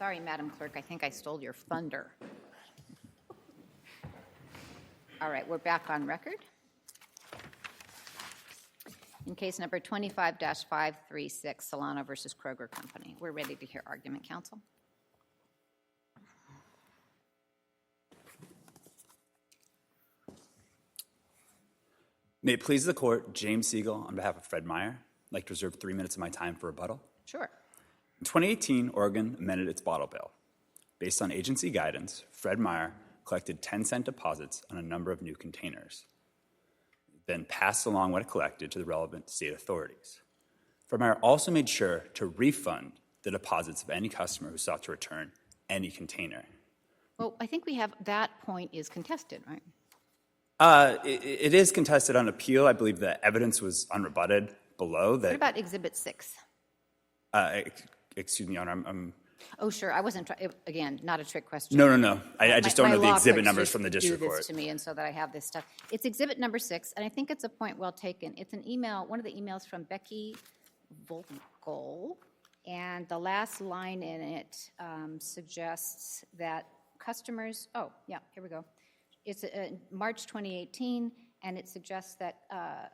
Sorry, Madam Clerk, I think I stole your thunder. All right, we're back on record. In case number 25-536, Solano versus Kroger Company. We're ready to hear argument, counsel. May it please the court, James Siegel on behalf of Fred Meyer. I'd like to reserve 3 minutes of my time for rebuttal. Sure. In 2018, Oregon amended its bottle bill. Based on agency guidance, Fred Meyer collected 10-cent deposits on a number of new containers, then passed along what it collected to the relevant state authorities. Fred Meyer also made sure to refund the deposits of any customer who sought to return any container. Well, I think we have that point is contested, right? It is contested on appeal. I believe the evidence was unrebutted below that. What about Exhibit 6? Excuse me, Your Honor, I'm Oh, sure. I wasn't again, not a trick question. No. I just don't My know the law exhibit clerks numbers just from the do district this court. to me, and so that I have this stuff. It's Exhibit number 6, and I think it's a point well taken. It's an email, one of the emails from Becky Vogel, and the last line in it suggests that customers. Oh, yeah, here we go. It's March 2018, and it suggests that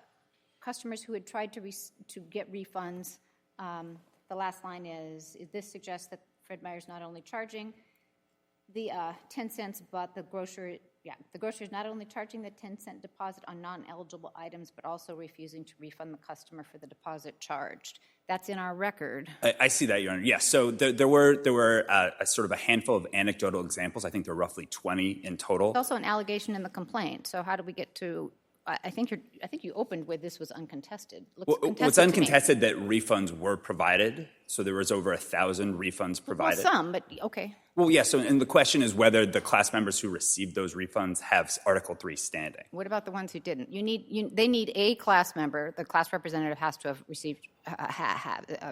customers who had tried to get refunds. The last line is this suggests that Fred Meyer's not only charging the 10 cents, but the grocer is not only charging the 10-cent deposit on non-eligible items, but also refusing to refund the customer for the deposit charged. That's in our record. I see that, Your Honor. Yes, so there were a sort of a handful of anecdotal examples. I think there were roughly 20 in total. There's also an allegation in the complaint. So how do we get to? I think you opened with this was uncontested. It's uncontested that refunds were provided. So there was over 1,000 refunds provided. Well, some, but okay. Well, yeah. So, and the question is whether the class members who received those refunds have Article 3 standing. What about the ones who didn't? They need a class member. The class representative has to have received,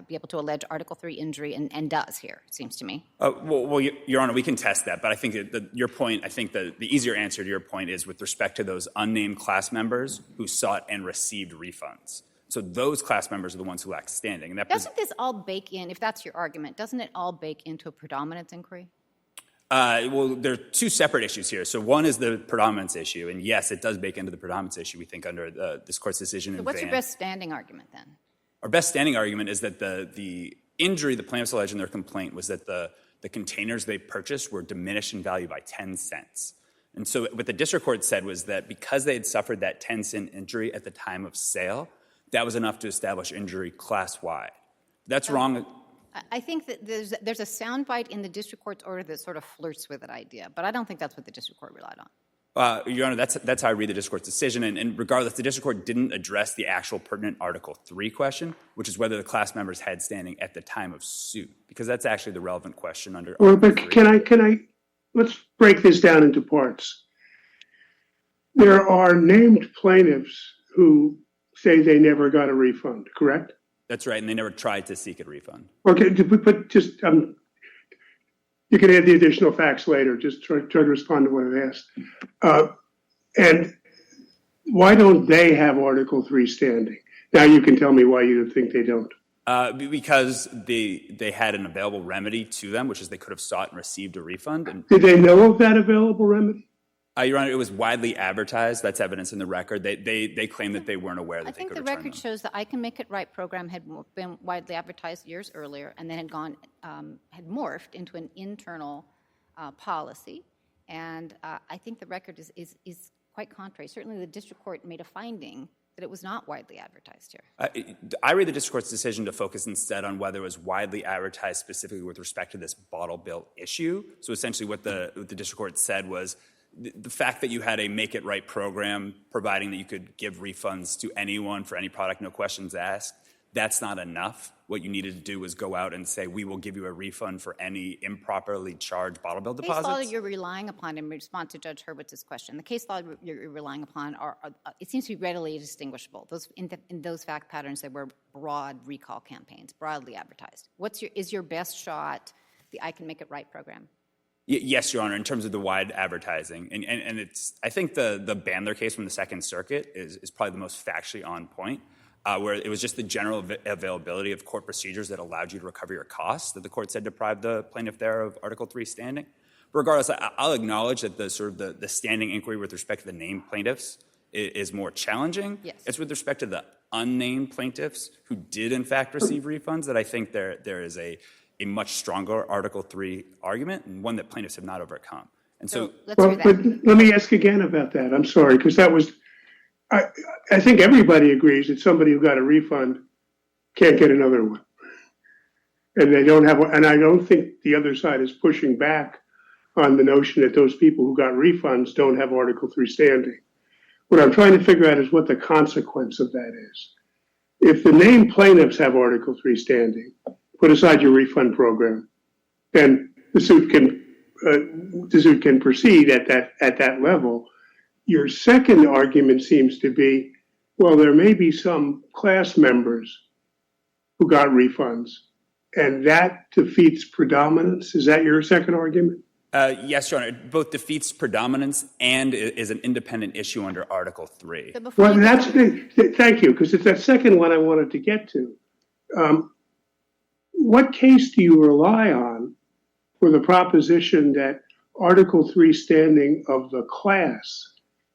be able to allege Article 3 injury, and does here. It seems to me. Well, Your Honor, we can test that, but I think your point. I think the easier answer to your point is with respect to those unnamed class members who sought and received refunds. So those class members are the ones who lack standing. And doesn't this all bake in? If that's your argument, doesn't it all bake into a predominance inquiry? Well, there are two separate issues here. So one is the predominance issue, and yes, it does bake into the predominance issue, we think, under this Court's decision in Van. What's your best standing argument, then? Our best standing argument is that the injury the plaintiffs allege in their complaint was that the containers they purchased were diminished in value by 10 cents. And so what the district court said was that because they had suffered that 10-cent injury at the time of sale, that was enough to establish injury class-wide. That's wrong. I think that there's a soundbite in the district court's order that sort of flirts with that idea, but I don't think that's what the district court relied on. Your Honor, that's how I read the district court's decision. And regardless, the district court didn't address the actual pertinent Article 3 question, which is whether the class members had standing at the time of suit, because that's actually the relevant question under Article 3. Can I let's break this down into parts. There are named plaintiffs who say they never got a refund, correct? That's right, and they never tried to seek a refund. Okay, but just you can add the additional facts later. Just try to respond to what I asked. And why don't they have Article 3 standing? Now you can tell me why you think they don't. Because they had an available remedy to them, which is they could have sought and received a refund. And did they know of that available remedy? Your Honor, it was widely advertised. That's evidence in the record. They claim that they weren't aware that they could return them. I think the record shows that I Can Make It Right program had been widely advertised years earlier, and then had morphed into an internal policy. And I think the record is quite contrary. Certainly, the district court made a finding that it was not widely advertised here. I read the district court's decision to focus instead on whether it was widely advertised specifically with respect to this bottle bill issue. So essentially, what the district court said was, the fact that you had a Make It Right program providing that you could give refunds to anyone for any product, no questions asked, that's not enough. What you needed to do was go out and say, we will give you a refund for any improperly charged bottle bill deposits. The case law you're relying upon in response to Judge Hurwitz's question, the case law you're relying upon, it seems to be readily distinguishable. In those fact patterns, there were broad recall campaigns, broadly advertised. Is your best shot the I Can Make It Right program? Yes, Your Honor, in terms of the wide advertising. And it's, I think the Bandler case from the Second Circuit is probably the most factually on point. where it was just the general availability of court procedures that allowed you to recover your costs that the court said deprived the plaintiff there of Article 3 standing. But regardless, I'll acknowledge that the standing inquiry with respect to the named plaintiffs is more challenging. Yes. It's with respect to the unnamed plaintiffs who did in fact receive refunds that I think there is a much stronger Article 3 argument, and one that plaintiffs have not overcome. And so let's hear But that. let me ask again about that. I'm sorry, because that was, I think everybody agrees that somebody who got a refund can't get another one. And they don't have, and I don't think the other side is pushing back on the notion that those people who got refunds don't have Article 3 standing. What I'm trying to figure out is what the consequence of that is. If the named plaintiffs have Article 3 standing, put aside your refund program, then the suit can proceed at that level. Your second argument seems to be, well, there may be some class members who got refunds, and that defeats predominance. Is that your second argument? yes, Your Honor, it both defeats predominance and is an independent issue under Article 3. So before Well, you that's thank you, because it's that second one I wanted to get to. What case do you rely on for the proposition that Article 3 standing of the class,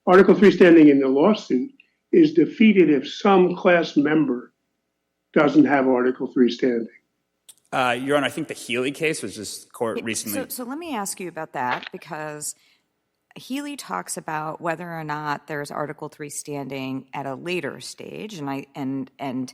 Article 3 standing in the lawsuit, is defeated if some class member doesn't have Article 3 standing? Your Honor, I think the Healy case was just court recently. So let me ask you about that, because Healy talks about whether or not there's Article 3 standing at a later stage, and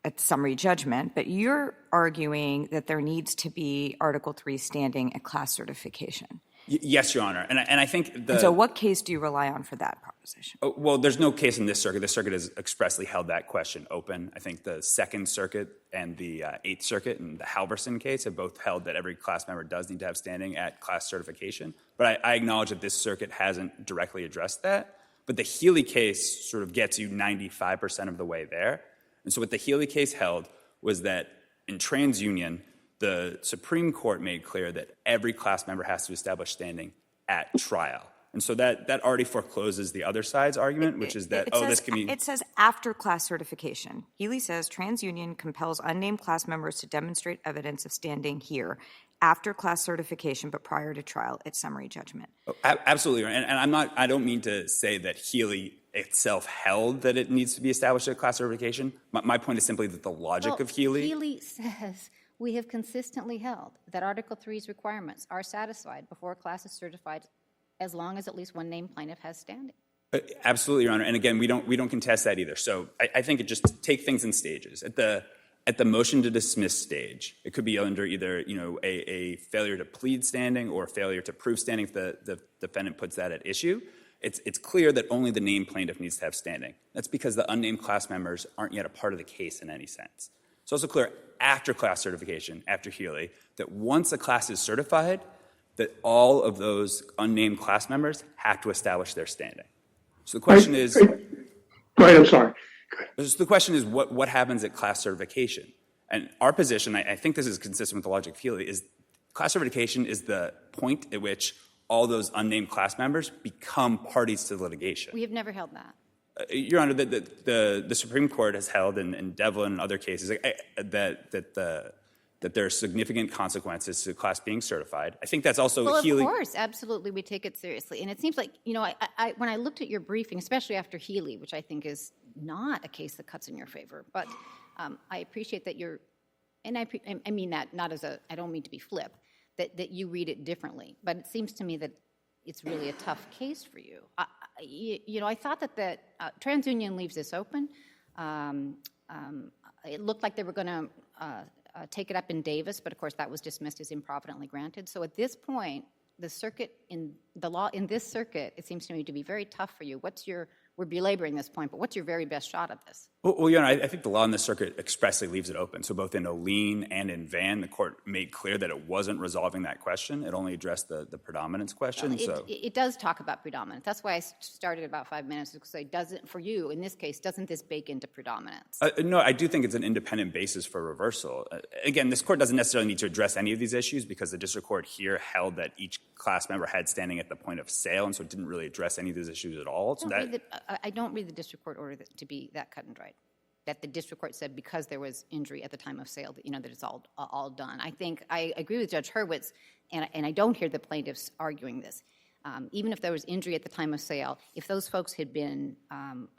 at summary judgment, but you're arguing that there needs to be Article 3 standing at class certification. Yes, Your Honor, and I think And so what case do you rely on for that proposition? Well, there's no case in this circuit. This circuit has expressly held that question open. I think the Second Circuit and the Eighth Circuit and the Halverson case have both held that every class member does need to have standing at class certification. But I acknowledge that this circuit hasn't directly addressed that. But the Healy case sort of gets you 95% of the way there. And so what the Healy case held was that in TransUnion, the Supreme Court made clear that every class member has to establish standing at trial. And so that already forecloses the other side's argument, which is that, this can be... It says after class certification. Healy says TransUnion compels unnamed class members to demonstrate evidence of standing here after class certification, but prior to trial at summary judgment. Absolutely. And I don't mean to say that Healy itself held that it needs to be established at class certification. My point is simply that the logic of Healy... Healy says we have consistently held that Article 3's requirements are satisfied before a class is certified as long as at least one named plaintiff has standing. Absolutely, Your Honor. And again, we don't contest that either. So I think it just take things in stages. At the motion to dismiss stage, it could be under either a failure to plead standing or a failure to prove standing if the defendant puts that at issue. It's clear that only the named plaintiff needs to have standing. That's because the unnamed class members aren't yet a part of the case in any sense. It's also clear after class certification, after Healy, that once a class is certified, that all of those unnamed class members have to establish their standing. So the question is... Go ahead, I'm sorry. So the question is what happens at class certification? And our position, I think this is consistent with the logic of Healy, is class certification is the point at which all those unnamed class members become parties to the litigation. We have never held that. Your Honor, the Supreme Court has held in Devlin and other cases that there are significant consequences to the class being certified. I think that's also Healy. Of course, absolutely, we take it seriously. And it seems like, I when I looked at your briefing, especially after Healy, which I think is not a case that cuts in your favor, but I appreciate that you're, and I mean that not as I don't mean to be flip, that you read it differently. But it seems to me that it's really a tough case for you. I thought that TransUnion leaves this open. It looked like they were going to take it up in Davis, but of course that was dismissed as improvidently granted. So at this point, the circuit in the law in this circuit, it seems to me to be very tough for you. We're belaboring this point, but what's your very best shot at this? Well, Your Honor, I think the law in this circuit expressly leaves it open. So both in Olien and in Vann, the court made clear that it wasn't resolving that question. It only addressed the predominance question. It does talk about predominance. That's why I started about 5 minutes to say, for you, in this case, doesn't this bake into predominance? No, I do think it's an independent basis for reversal. Again, this court doesn't necessarily need to address any of these issues because the district court here held that each class member had standing at the point of sale, and so it didn't really address any of these issues at all. So I don't read the district court order to be that cut and dried. that the district court said because there was injury at the time of sale, that, you know, that it's all done. I think I agree with Judge Hurwitz, and I don't hear the plaintiffs arguing this. Even if there was injury at the time of sale, if those folks had been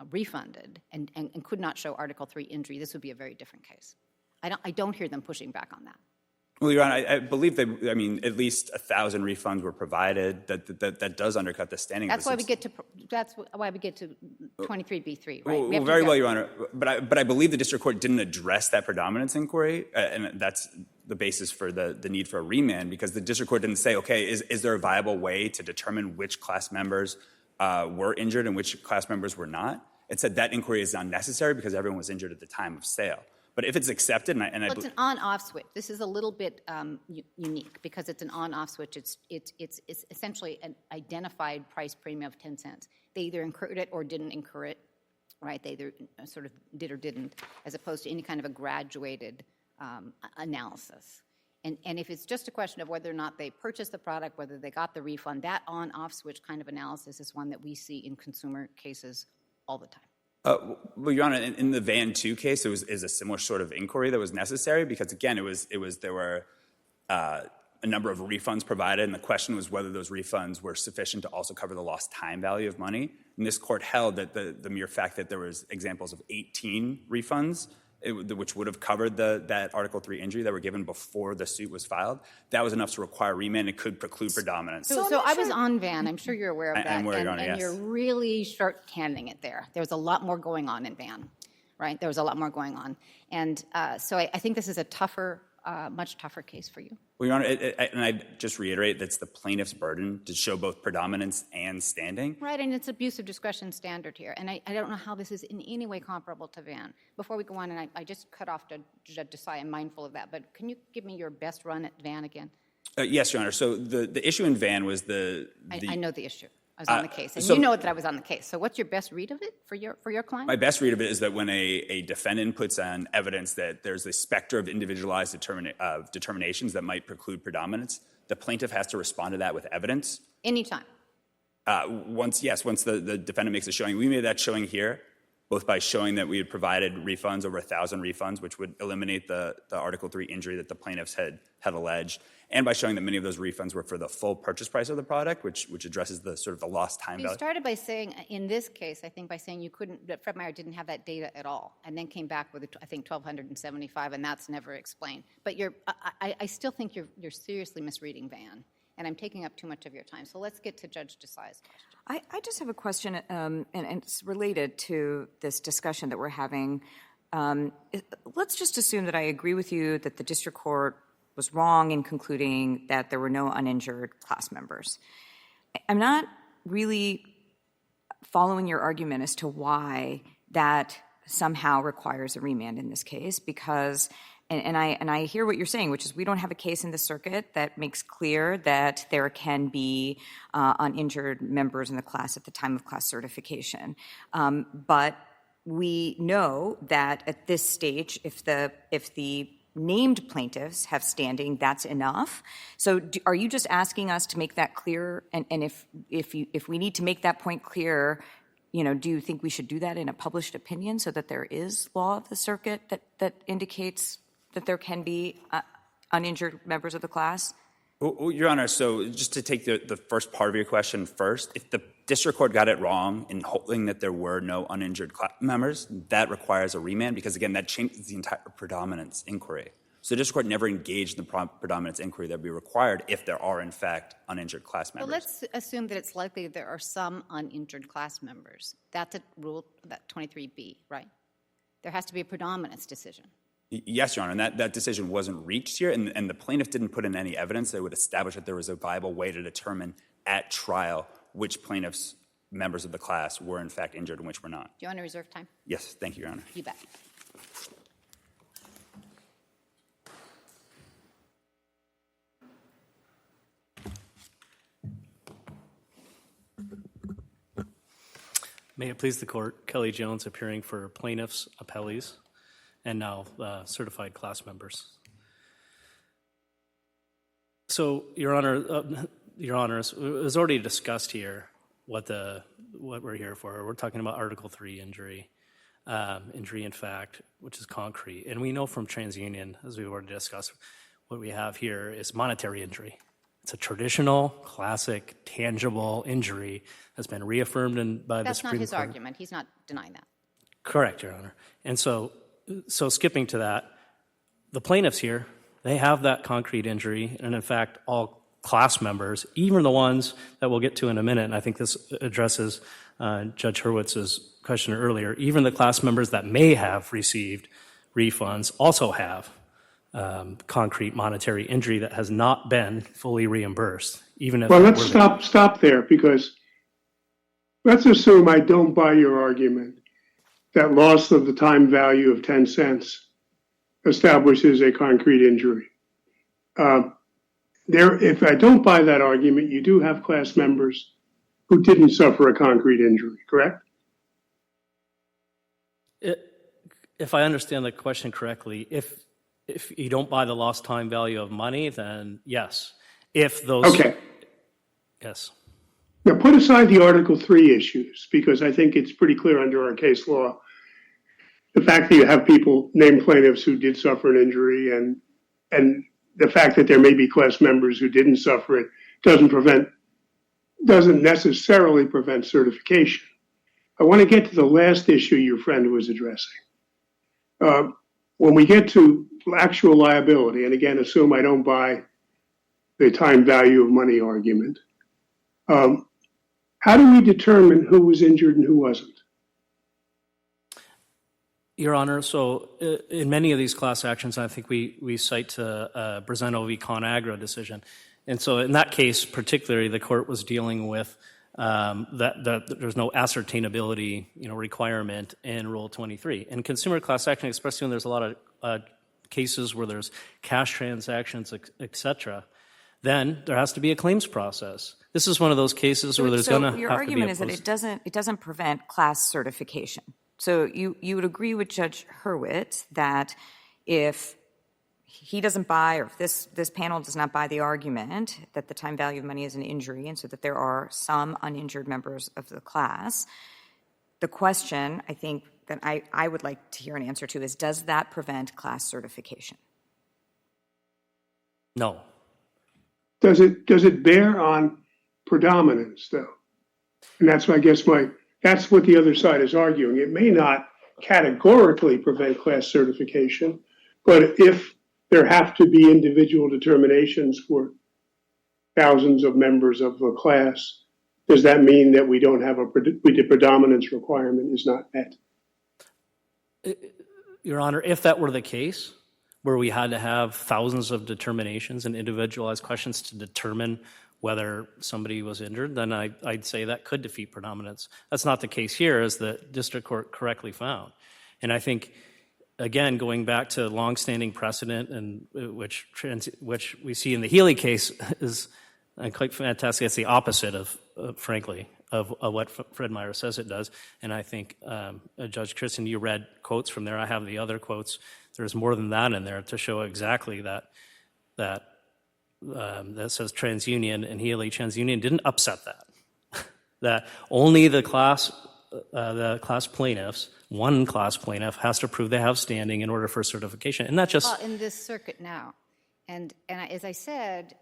refunded and could not show Article 3 injury, this would be a very different case. I don't hear them pushing back on that. Well, Your Honor, I believe that, I mean, at least 1,000 refunds were provided. That does undercut the standing. That's why we get to 23B3, right? Well, very well, Your Honor. But I believe the district court didn't address that predominance inquiry, and that's the basis for the need for a remand, because the district court didn't say, okay, is there a viable way to determine which class members were injured and which class members were not? It said that inquiry is unnecessary because everyone was injured at the time of sale. But if it's accepted, and Well, it's an on-off switch. This is a little bit unique because it's an on-off switch. It's essentially an identified price premium of 10 cents. They either incurred it or didn't incur it, right? They either sort of did or didn't, as opposed to any kind of a graduated analysis. And if it's just a question of whether or not they purchased the product, whether they got the refund, that on-off switch kind of analysis is one that we see in consumer cases all the time. Well, Your Honor, in the Van 2 case, it was a similar sort of inquiry that was necessary because, again, there were a number of refunds provided, and the question was whether those refunds were sufficient to also cover the lost time value of money. And this court held that the mere fact that there was examples of 18 refunds, which would have covered that Article 3 injury that were given before the suit was filed, that was enough to require remand and could preclude predominance. So I was on Van. I'm sure you're aware of that. I'm aware, Your Honor, and yes. you're really short-handing it there. There was a lot more going on in Van, right? There was a lot more going on. And so I think this is a tougher, much tougher case for you. Well, Your Honor, and I just reiterate that's the plaintiff's burden to show both predominance and standing. Right, and it's abuse of discretion standard here. And I don't know how this is in any way comparable to Van. Before we go on, and I just cut off to Judge Desai, I'm mindful of that, but can you give me your best run at Van again? Yes, Your Honor. So the issue in Van was I know the issue. I was on the case, and so- you know that I was on the case. So what's your best read of it for your client? My best read of it is that when a defendant puts on evidence that there's a specter of individualized determinations that might preclude predominance, the plaintiff has to respond to that with evidence. Anytime. Once the defendant makes a showing. We made that showing here, both by showing that we had provided refunds, over 1,000 refunds, which would eliminate the Article 3 injury that the plaintiffs had alleged, and by showing that many of those refunds were for the full purchase price of the product, which addresses the sort of the lost time You value. started by saying, in this case, I think by saying you couldn't, that Fred Meyer didn't have that data at all, and then came back with, I think, 1,275, and that's never explained. But I still think you're seriously misreading Van, and I'm taking up too much of your time. So let's get to Judge Desai's question. I just have a question, and it's related to this discussion that we're having. Let's just assume that I agree with you that the district court was wrong in concluding that there were no uninjured class members. I'm not really following your argument as to why that somehow requires a remand in this case, because and I hear what you're saying, which is we don't have a case in the circuit that makes clear that there can be uninjured members in the class at the time of class certification. But we know that at this stage, if the named plaintiffs have standing, that's enough. So are you just asking us to make that clear? And if we need to make that point clear, do you think we should do that in a published opinion so that there is law of the circuit that indicates that there can be uninjured members of the class? Well, Your Honor, so just to take the first part of your question first, if the district court got it wrong in holding that there were no uninjured class members, that requires a remand because, again, that changes the entire predominance inquiry. So the district court never engaged in the predominance inquiry that would be required if there are, in fact, uninjured class members. Well, let's assume that it's likely that there are some uninjured class members. That's a rule, that 23B, right? There has to be a predominance decision. Yes, Your Honor, and that decision wasn't reached here, and the plaintiff didn't put in any evidence that would establish that there was a viable way to determine at trial which plaintiffs, members of the class, were in fact injured and which were not. Do you want to reserve time? Yes, thank you, Your Honor. You bet. May it please the court, Kelly Jones appearing for plaintiffs, appellees, and now certified class members. So, Your Honor, it was already discussed here what we're here for. We're talking about Article 3 injury. injury in fact, which is concrete. And we know from TransUnion, as we've already discussed, what we have here is monetary injury. It's a traditional, classic, tangible injury that's been reaffirmed by the That's Supreme not his Court. argument. He's not denying that. Correct, Your Honor. And so skipping to that, the plaintiffs here, they have that concrete injury, and in fact, all class members, even the ones that we'll get to in a minute, and I think this addresses Judge Hurwitz's question earlier, even the class members that may have received refunds also have concrete monetary injury that has not been fully reimbursed, even if... Well, let's stop there, because let's assume I don't buy your argument that loss of the time value of 10 cents establishes a concrete injury. If I don't buy that argument, you do have class members who didn't suffer a concrete injury, correct? If I understand the question correctly, if you don't buy the lost time value of money, then yes. If those... Okay. Yes. Now, put aside the Article 3 issues, because I think it's pretty clear under our case law, the fact that you have people, named plaintiffs, who did suffer an injury, and the fact that there may be class members who didn't suffer it doesn't necessarily prevent certification. I want to get to the last issue your friend was addressing. When we get to actual liability, and again, assume I don't buy the time value of money argument, how do we determine who was injured and who wasn't? Your Honor, so in many of these class actions, I think we cite the Brazeno v. ConAgra decision. And so in that case, particularly, the court was dealing with that there's no ascertainability requirement in Rule 23. In consumer class action, especially when there's a lot of cases where there's cash transactions, et cetera, then there has to be a claims process. This is one of those cases where there's going to have to be your argument is that it doesn't prevent class certification. So you would agree with Judge Hurwitz that if he doesn't buy, or if this panel does not buy the argument that the time value of money is an injury, and so that there are some uninjured members of the class, the question I think that I would like to hear an answer to is, does that prevent class certification? No. Does it bear on predominance, though? And that's that's what the other side is arguing. It may not categorically prevent class certification, but if there have to be individual determinations for thousands of members of a class, does that mean that the predominance requirement is not met? Your Honor, if that were the case, where we had to have thousands of determinations and individualized questions to determine whether somebody was injured, then I'd say that could defeat predominance. That's not the case here, as the district court correctly found. And I think, again, going back to longstanding precedent, and which we see in the Healy case is quite fantastic. It's the opposite frankly, of what Fred Meyer says it does. And I think, Judge Christen, you read quotes from there. I have the other quotes. There's more than that in there to show exactly that says TransUnion and Healy. TransUnion didn't upset that. That only the class plaintiffs, one class plaintiff, has to prove they have standing in order for certification, and not just... Well, in this circuit now. And as I said,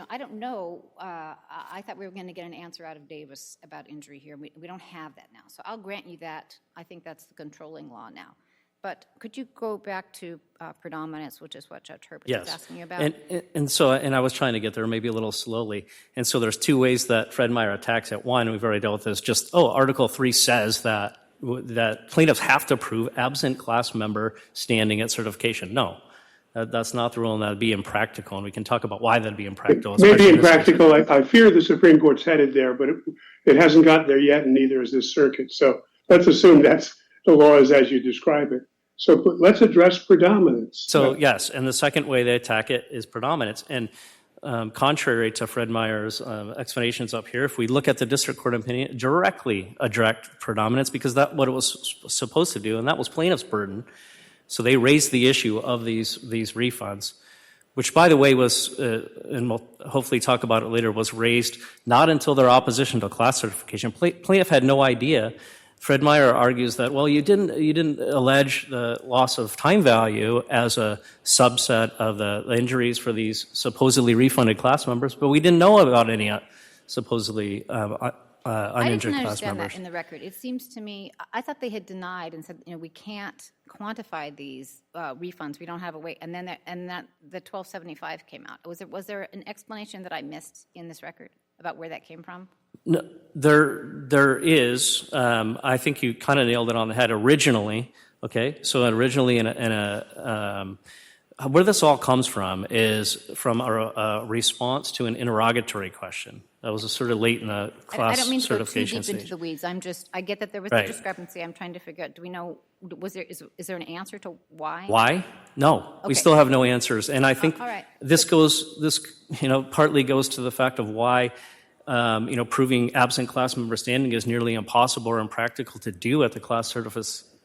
I don't know. I thought we were going to get an answer out of Davis about injury here. We don't have that now. So I'll grant you that. I think that's the controlling law now. But could you go back to predominance, which is what Judge Herbert was asking you about? And I was trying to get there maybe a little slowly. And so there's two ways that Fred Meyer attacks it. One, we've already dealt with this, just, Article 3 says that plaintiffs have to prove absent class member standing at certification. No, that's not the rule, and that would be impractical. And we can talk about why that would be impractical. It may be impractical. I fear the Supreme Court's headed there, but it hasn't gotten there yet, and neither is this circuit. So let's assume that's the law is as you describe it. So let's address predominance. So yes, and the second way they attack it is predominance. And contrary to Fred Meyer's explanations up here, if we look at the district court opinion, directly addressed predominance, because that's what it was supposed to do, and that was plaintiff's burden. So they raised the issue of these refunds, which, by the way, was, and we'll hopefully talk about it later, was raised not until their opposition to class certification. Plaintiff had no idea Fred Meyer argues that, well, you didn't allege the loss of time value as a subset of the injuries for these supposedly refunded class members, but we didn't know about any supposedly I uninjured didn't class understand members. that in the record. It seems to me, I thought they had denied and said, we can't quantify these refunds. We don't have a way. And then the 1275 came out. Was there an explanation that I missed in this record about where that came from? No, there is. I think you kind of nailed it on the head originally. Okay, so originally where this all comes from is from a response to an interrogatory question. That was sort of late in the class I don't mean to go too certification deep into stage. the weeds. I get that there was Right. a discrepancy. I'm trying to figure out, do we know, is there an answer to why? Why? No, we Okay. still have no answers. And I think all right. this partly goes to the fact of why proving absent class member standing is nearly impossible or impractical to do at the class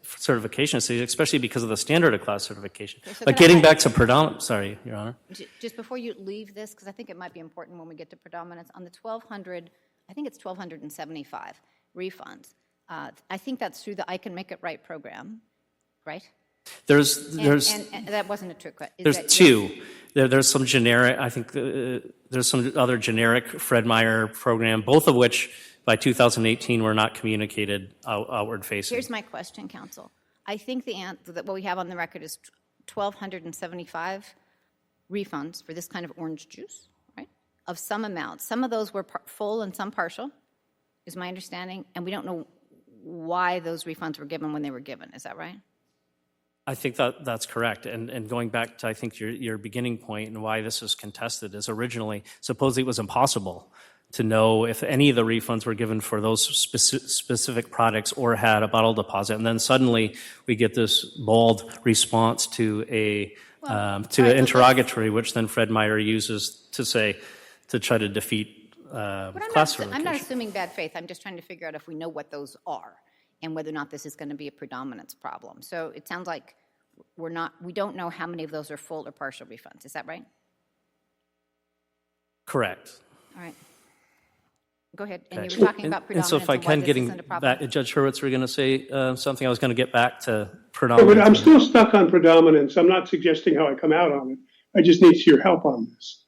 certification stage, especially because of the standard of class certification. Okay, so But can getting I- back to predominant, sorry, Your Honor. Just before you leave this, because I think it might be important when we get to predominance, on the 1,200, I think it's 1,275 refunds. I think that's through the I Can Make It Right program, right? There's And that wasn't a trick. There's two. There's some generic, I think there's some other generic Fred Meyer program, both of which by 2018 were not communicated outward facing. Here's my question, counsel. I think the answer that what we have on the record is 1,275 refunds for this kind of orange juice, right? Of some amount. Some of those were full and some partial, is my understanding, and we don't know why those refunds were given when they were given. Is that right? I think that's correct. And going back to, I think, your beginning point and why this is contested is originally, supposedly it was impossible to know if any of the refunds were given for those specific products or had a bottle deposit. And then suddenly we get this bold response to an interrogatory, which then Fred Meyer uses to try to defeat class certification. I'm not assuming bad faith. I'm just trying to figure out if we know what those are and whether or not this is going to be a predominance problem. So it sounds like we don't know how many of those are full or partial refunds. Is that right? Correct. All right. Go ahead. And Okay. you were talking about And predominance so if I and why can, this getting isn't a problem. back, Judge Hurwitz, we're going to say something. I was going to get back to But predominance. I'm still stuck on predominance. I'm not suggesting how I come out on it. I just need your help on this.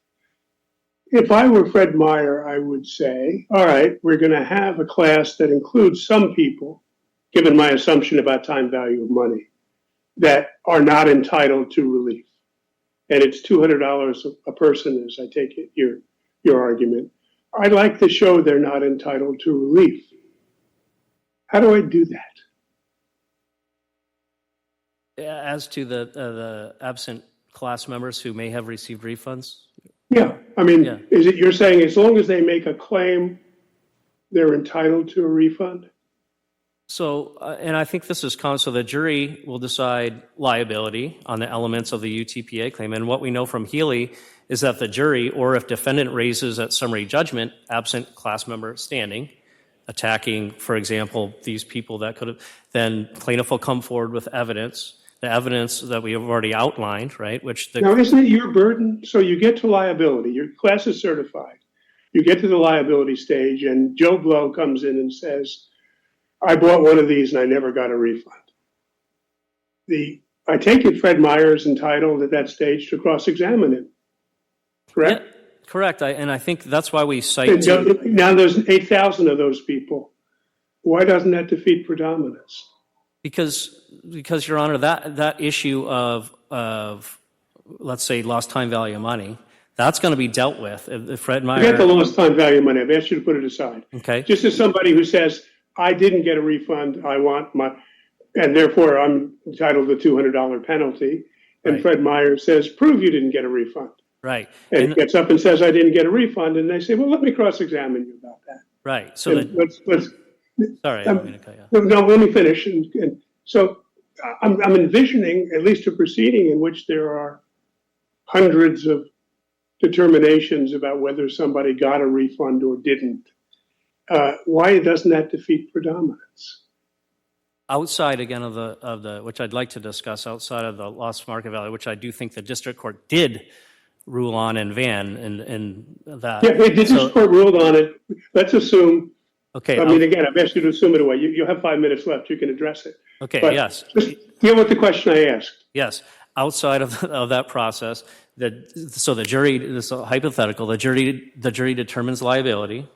If I were Fred Meyer, I would say, all right, we're going to have a class that includes some people, given my assumption about time value of money, that are not entitled to relief. And it's $200 a person, as I take it, your argument. I'd like to show they're not entitled to relief. How do I do that? As to the absent class members who may have received refunds? Yeah, I mean, Yeah. is it you're saying as long as they make a claim, they're entitled to a refund? So, and I think this is so the jury will decide liability on the elements of the UTPA claim. And what we know from Healy is that the jury, or if defendant raises at summary judgment, absent class member standing, attacking, for example, these people that could have, then plaintiff will come forward with evidence, the evidence that we have already outlined, right, which the... Now, isn't it your burden? So you get to liability, your class is certified. You get to the liability stage and Joe Blow comes in and says, I bought one of these and I never got a refund. I take it Fred Meyer is entitled at that stage to cross-examine him, correct? Yeah, correct. And I think that's why we cite... Now there's 8,000 of those people. Why doesn't that defeat predominance? Because Your Honor, that issue of let's say lost time value of money, that's going to be dealt with. If Fred Meyer... Forget the lost time value of money. I've asked you to put it aside. Okay. Just as somebody who says, I didn't get a refund, I want my, and therefore I'm entitled to the $200 penalty. And Right. Fred Meyer says, prove you didn't get a refund. Right. And he gets up and says, I didn't get a refund. And they say, well, let me cross-examine you about that. Right. So And that... let's Sorry, I don't mean to cut you off. no, let me finish. And so I'm envisioning at least a proceeding in which there are hundreds of determinations about whether somebody got a refund or didn't. Why doesn't that defeat predominance? Outside, again, of the which I'd like to discuss, outside of the lost market value, which I do think the district court did rule on in Van and that. Yeah, the district court ruled on it. Let's assume Okay. I mean, again, I've asked you to assume it away. You have 5 minutes left. You can address it. Okay. But Yes. just deal with the question I asked. Yes. Outside of that process, so the jury, this is hypothetical, the jury determines liability,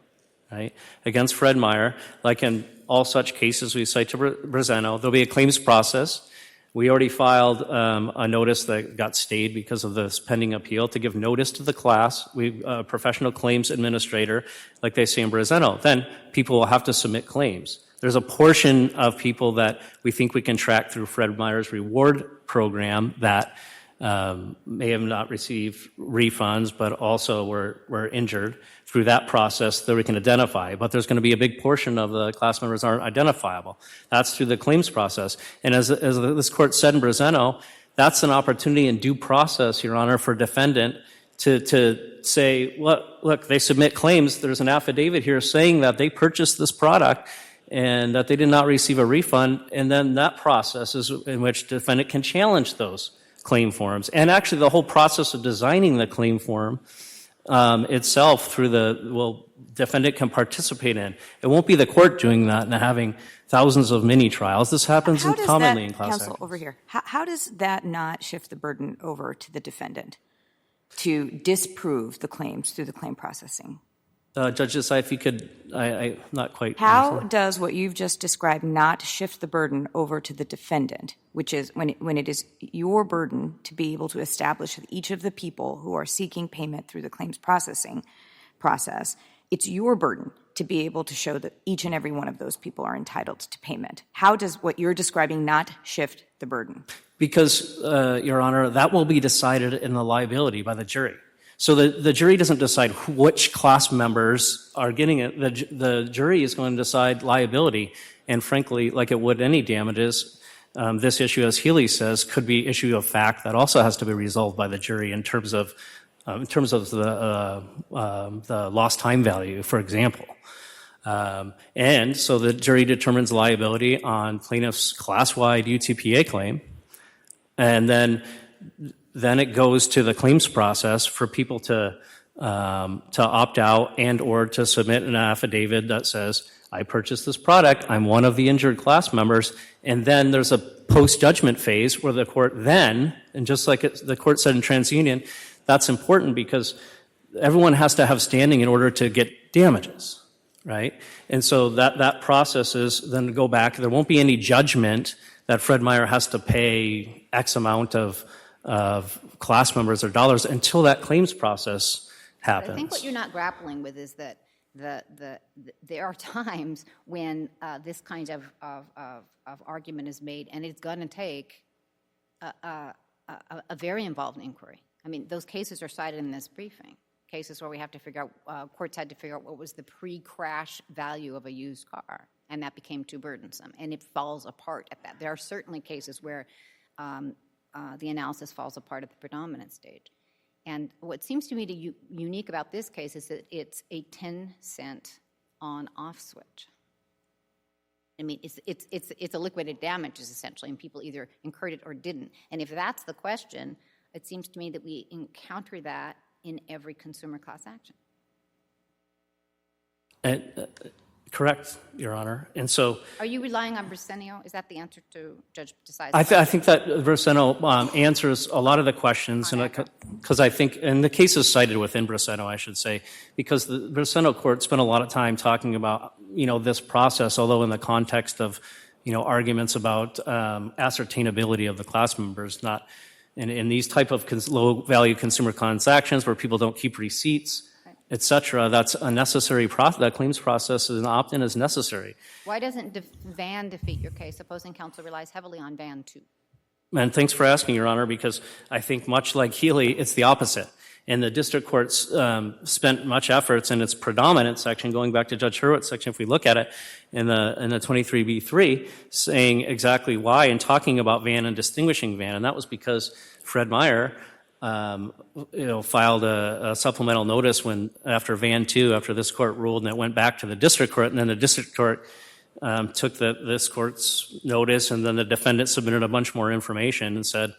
right, against Fred Meyer. Like in all such cases we cite to Brazeno, there'll be a claims process. We already filed a notice that got stayed because of this pending appeal to give notice to the class. We professional claims administrator, like they say in Brazeno. Then people will have to submit claims. There's a portion of people that we think we can track through Fred Meyer's reward program that may have not received refunds, but also were injured through that process that we can identify. But there's going to be a big portion of the class members aren't identifiable. That's through the claims process. And as this court said in Brazeno, that's an opportunity in due process, Your Honor, for defendant to say, look, they submit claims. There's an affidavit here saying that they purchased this product and that they did not receive a refund. And then that process is in which defendant can challenge those claim forms. And actually the whole process of designing the claim form itself through defendant can participate in. It won't be the court doing that and having thousands of mini trials. This happens commonly in class counsel, actions. over here, how does that not shift the burden over to the defendant to disprove the claims through the claim processing? Judge Desai, if you could, I not quite. How understand. does what you've just described not shift the burden over to the defendant, which is when it is your burden to be able to establish that each of the people who are seeking payment through the claims processing process, it's your burden to be able to show that each and every one of those people are entitled to payment. How does what you're describing not shift the burden? Because, Your Honor, that will be decided in the liability by the jury. So the jury doesn't decide which class members are getting it. The jury is going to decide liability. And frankly, like it would any damages, this issue, as Healy says, could be issue of fact that also has to be resolved by the jury in terms of the lost time value, for example. And so the jury determines liability on plaintiff's class-wide UTPA claim, and then it goes to the claims process for people to opt out and or to submit an affidavit that says, I purchased this product, I'm one of the injured class members, and then there's a post-judgment phase where the court then, and just like the court said in TransUnion, that's important because everyone has to have standing in order to get damages, right? And so that process is then to go back. There won't be any judgment that Fred Meyer has to pay X amount of class members or dollars until that claims process happens. I think what you're not grappling with is that there are times when this kind of argument is made, and it's going to take a very involved inquiry. I mean, those cases are cited in this briefing, cases where we have to figure out, courts had to figure out what was the pre-crash value of a used car, and that became too burdensome, and it falls apart at that. There are certainly cases where the analysis falls apart at the predominant stage. And what seems to me to unique about this case is that it's a 10-cent on-off switch. I mean, it's a liquidated damages, essentially, and people either incurred it or didn't. And if that's the question, it seems to me that we encounter that in every consumer class action. Correct, Your Honor. And so, are you relying on Briseno? Is that the answer to Judge Desai's I think that Briseno answers a lot of the questions, because I think, and the cases cited within Briseno, I should say, because the Briseno court spent a lot of time talking about, this process, although in the context of, arguments about ascertainability of the class members, not in these type of low-value consumer transactions where people don't keep receipts, et cetera. That's a necessary process. That claims process and opt-in is necessary. Why doesn't Van defeat your case? Opposing counsel relies heavily on Van, too. And thanks for asking, Your Honor, because I think much like Healy, it's the opposite. And the district courts spent much efforts in its predominant section, going back to Judge Hurwitz's section, if we look at it, in the 23b3, saying exactly why and talking about Van and distinguishing Van. And that was because Fred Meyer filed a supplemental notice after Van 2, after this court ruled, and it went back to the district court, and then the district court took this court's notice, and then the defendant submitted a bunch more information and said,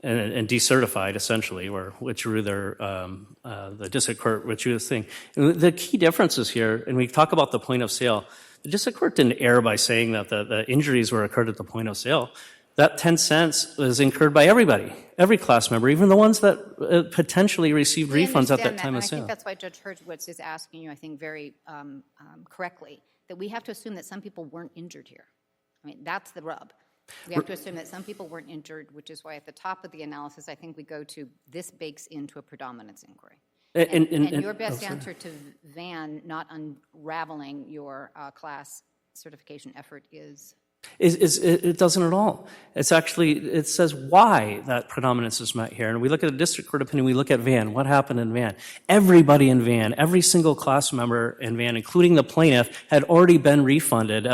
and decertified, essentially, or withdrew the district court withdrew the thing. And the key differences here, and we talk about the point of sale, the district court didn't err by saying that the injuries were occurred at the point of sale. That 10 cents was incurred by everybody, every class member, even the ones that potentially received We refunds at understand that time and of I sale. think that's why Judge Hurwitz is asking you, I think, very correctly, that we have to assume that some people weren't injured here. I mean, that's the rub. We have to assume that some people weren't injured, which is why at the top of the analysis, I think we go to this bakes into a predominance inquiry. And your best answer to Van not unraveling your class certification effort is? It doesn't at all. It's actually, it says why that predominance is met here. And we look at a district court opinion, we look at Van. What happened in Van? Everybody in Van, every single class member in Van, including the plaintiff, had already been refunded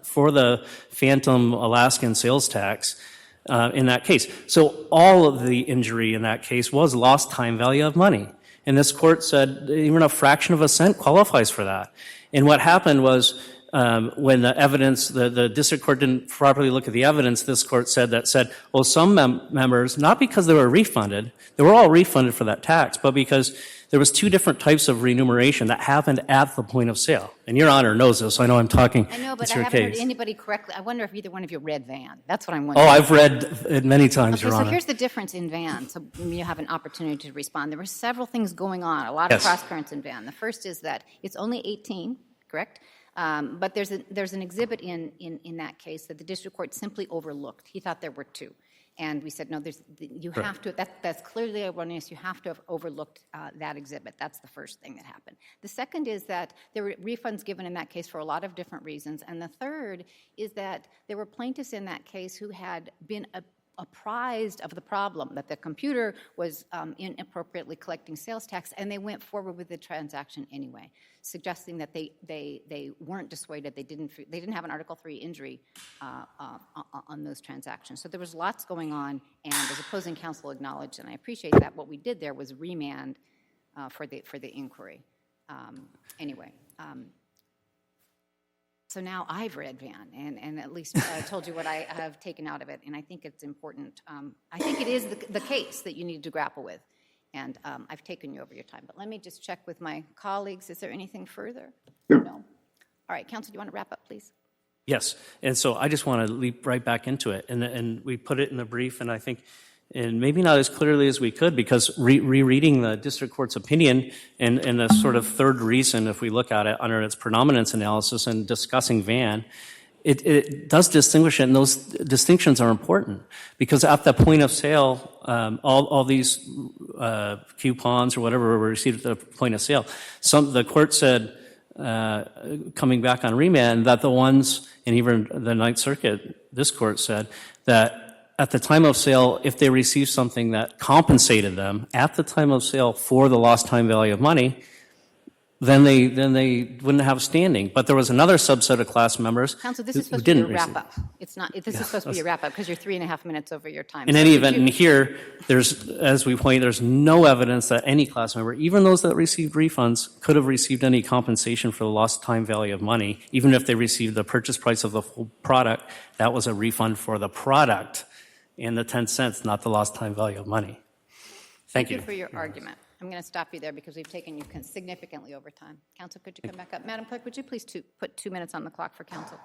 for the phantom Alaskan sales tax in that case. So all of the injury in that case was lost time value of money. And this court said even a fraction of a cent qualifies for that. And what happened was, when the evidence, the district court didn't properly look at the evidence, this court said, well, some members, not because they were refunded, they were all refunded for that tax, but because there was two different types of remuneration that happened at the point of sale. And Your Honor knows this, so I know I'm talking. I know, but it's I your haven't heard case. anybody correctly. I wonder if either one of you read Van. That's what I'm Oh, wondering. I've read it many times, Okay, Your so Honor. here's the difference in Van. So you have an opportunity to respond. There were several things going on, a lot of Yes. cross currents in Van. The first is that it's only 18, correct? But there's an exhibit in that case that the district court simply overlooked. He thought there were two. And we said, no, you have to, that's clearly erroneous. You have to have overlooked that exhibit. That's the first thing that happened. The second is that there were refunds given in that case for a lot of different reasons. And the third is that there were plaintiffs in that case who had been apprised of the problem, that the computer was inappropriately collecting sales tax, and they went forward with the transaction anyway, suggesting that they weren't dissuaded, they didn't have an Article 3 injury on those transactions. So there was lots going on, and as opposing counsel acknowledged, and I appreciate that, what we did there was remand for the inquiry. Anyway. So now I've read Van and at least told you what I have taken out of it, and I think it's important. I think it is the case that you need to grapple with, and I've taken you over your time. But let me just check with my colleagues. Is there anything further? No. All right, counsel, do you want to wrap up, please? Yes, and so I just want to leap right back into it, and we put it in the brief, and I think, and maybe not as clearly as we could, because rereading the district court's opinion and the sort of third reason, if we look at it under its predominance analysis and discussing Van, it does distinguish it, and those distinctions are important, because at the point of sale, all these coupons or whatever were received at the point of sale, the court said, coming back on remand, that the ones, and even the Ninth Circuit, this court said, that at the time of sale, if they received something that compensated them at the time of sale for the lost time value of money, then they wouldn't have standing. But there was another subset of class members Counsel, this who is supposed to be a didn't receive. wrap-up. It's not. This is supposed to be a wrap-up because you're 3.5 minutes over your time. In So any could event, you- in here, there's, as we point, there's no evidence that any class member, even those that received refunds, could have received any compensation for the lost time value of money, even if they received the purchase price of the full product. That was a refund for the product and the 10 cents, not the lost time value of money. Thank you. for your argument. I'm going to stop you there because we've taken you significantly over time. Counsel, could you come back up? Madam Clerk, would you please put 2 minutes on the clock for counsel?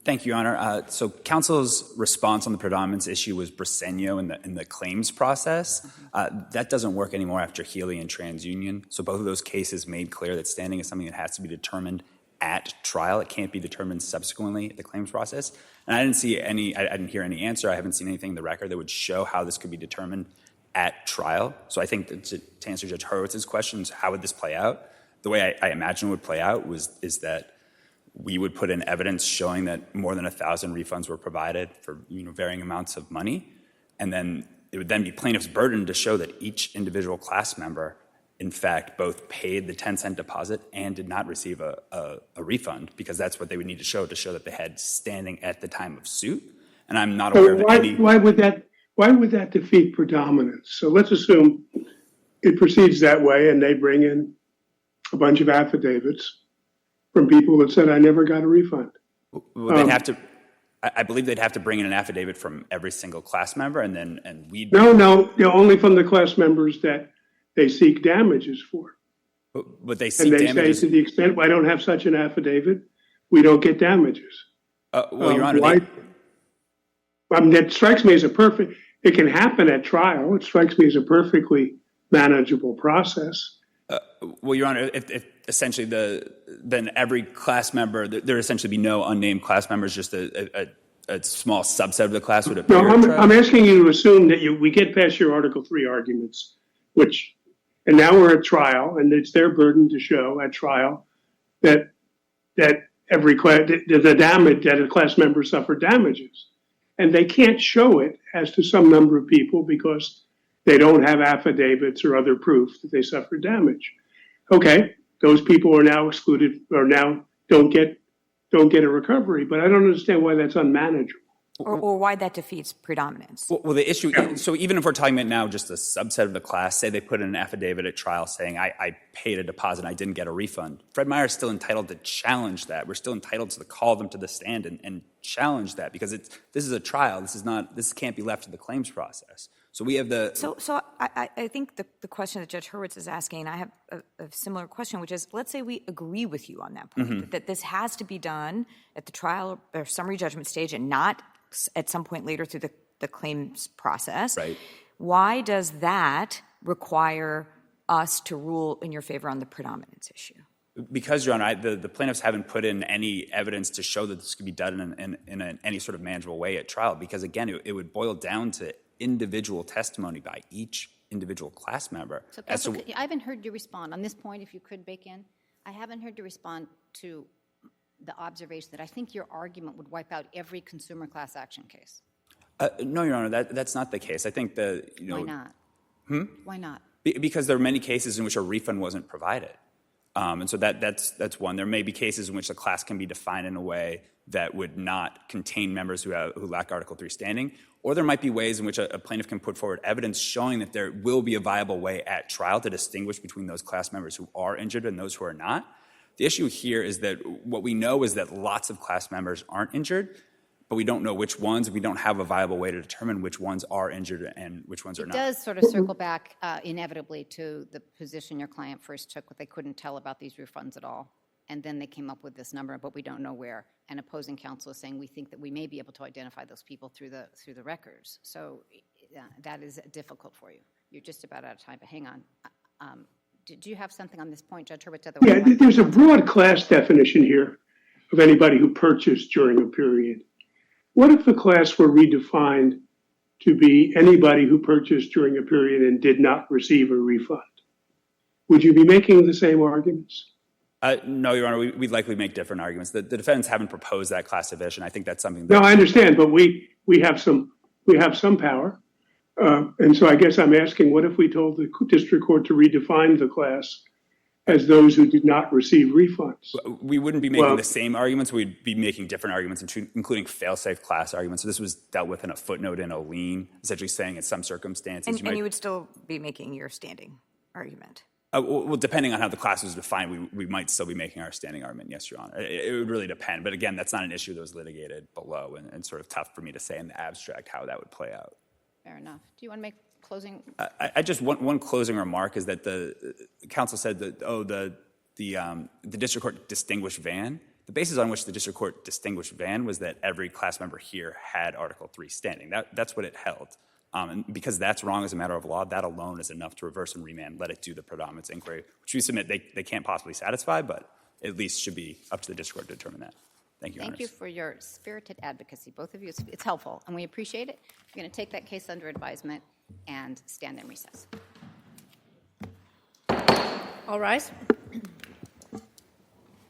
Thank you, Your Honor. So counsel's response on the predominance issue was Briseno in the claims process. That doesn't work anymore after Healy and TransUnion. So both of those cases made clear that standing is something that has to be determined at trial. It can't be determined subsequently at the claims process. And I didn't hear any answer. I haven't seen anything in the record that would show how this could be determined at trial. So I think that to answer Judge Horowitz's questions, how would this play out? The way I imagine it would play out is that we would put in evidence showing that more than 1,000 refunds were provided for varying amounts of money, and then it would then be plaintiff's burden to show that each individual class member, in fact, both paid the 10-cent deposit and did not receive a refund, because that's what they would need to show that they had standing at the time of suit. And I'm not aware of any. Why would that defeat predominance? So let's assume it proceeds that way, and they bring in a bunch of affidavits from people that said, I never got a refund. Well, they'd have to. I believe they'd have to bring in an affidavit from every single class member, and we'd. No, only from the class members that they seek damages for. But they And seek they damages. say to the extent I don't have such an affidavit, we don't get damages. Well, Your Honor, Why? I mean, that strikes me as it can happen at trial. It strikes me as a perfectly manageable process. well, Your Honor, if essentially then every class member, there essentially be no unnamed class members, just a small subset of the class would appear. No, at trial? I'm asking you to assume that we get past your Article 3 arguments, and now we're at trial, and it's their burden to show at trial that every class, the damage that a class member suffered damages. And they can't show it as to some number of people because they don't have affidavits or other proof that they suffered damage. Okay, those people are now excluded or now don't get a recovery, but I don't understand why that's unmanageable. Or why that defeats predominance. Well, the issue, so even if we're talking about now just a subset of the class, say they put in an affidavit at trial saying, I paid a deposit and I didn't get a refund, Fred Meyer is still entitled to challenge that. We're still entitled to call them to the stand and challenge that because this is a trial. This can't be left to the claims process. So we have the... So I think the question that Judge Hurwitz is asking, I have a similar question, which is, let's say we agree with you on that point, that this has to be done at the trial or summary judgment stage and not at some point later through the claims process. Right. Why does that require us to rule in your favor on the predominance issue? Because, Your Honor, the plaintiffs haven't put in any evidence to show that this could be done in any sort of manageable way at trial. Because, again, it would boil down to individual testimony by each individual class member. So, Counsel, I haven't heard you respond. On this point, if you could bake in, I haven't heard you respond to the observation that I think your argument would wipe out every consumer class action case. No, Your Honor, that's not the case. I think Why not? Why not? Because there are many cases in which a refund wasn't provided. And so that's one. There may be cases in which the class can be defined in a way that would not contain members who lack Article 3 standing, or there might be ways in which a plaintiff can put forward evidence showing that there will be a viable way at trial to distinguish between those class members who are injured and those who are not. The issue here is that what we know is that lots of class members aren't injured, but we don't know which ones. We don't have a viable way to determine which ones are injured and which ones are not. It does sort of circle back inevitably to the position your client first took, they couldn't tell about these refunds at all. And then they came up with this number, but we don't know where. And opposing counsel is saying we think that we may be able to identify those people through the records. So that is difficult for you. You're just about out of time, but hang on. Did you have something on this point, Judge Hurwitz? Yeah, there's a broad class definition here of anybody who purchased during a period. What if the class were redefined to be anybody who purchased during a period and did not receive a refund? Would you be making the same arguments? No, Your Honor, we'd likely make different arguments. The defendants haven't proposed that class division. I think that's something No, I understand, but we have some power. And so I guess I'm asking, what if we told the district court to redefine the class as those who did not receive refunds? We wouldn't be making the same arguments. We'd be making different arguments, including fail-safe class arguments. So this was dealt with in a footnote in Olien, essentially saying in some circumstances. And you would still be making your standing argument? Well, depending on how the class was defined, we might still be making our standing argument, yes, Your Honor. It would really depend. But again, that's not an issue that was litigated below and sort of tough for me to say in the abstract how that would play out. Fair enough. Do you want to make closing? I just one closing remark is that the counsel said that the district court distinguished Vann. The basis on which the district court distinguished Vann was that every class member here had Article 3 standing. That's what it held. And because that's wrong as a matter of law, that alone is enough to reverse and remand, let it do the predominance inquiry, which we submit they can't possibly satisfy, but at least should be up to the district court to determine that. Thank you, Your Thank you for your spirited advocacy, both of you. It's helpful, and we appreciate it. We're going to take that case under advisement and stand in recess. All rise.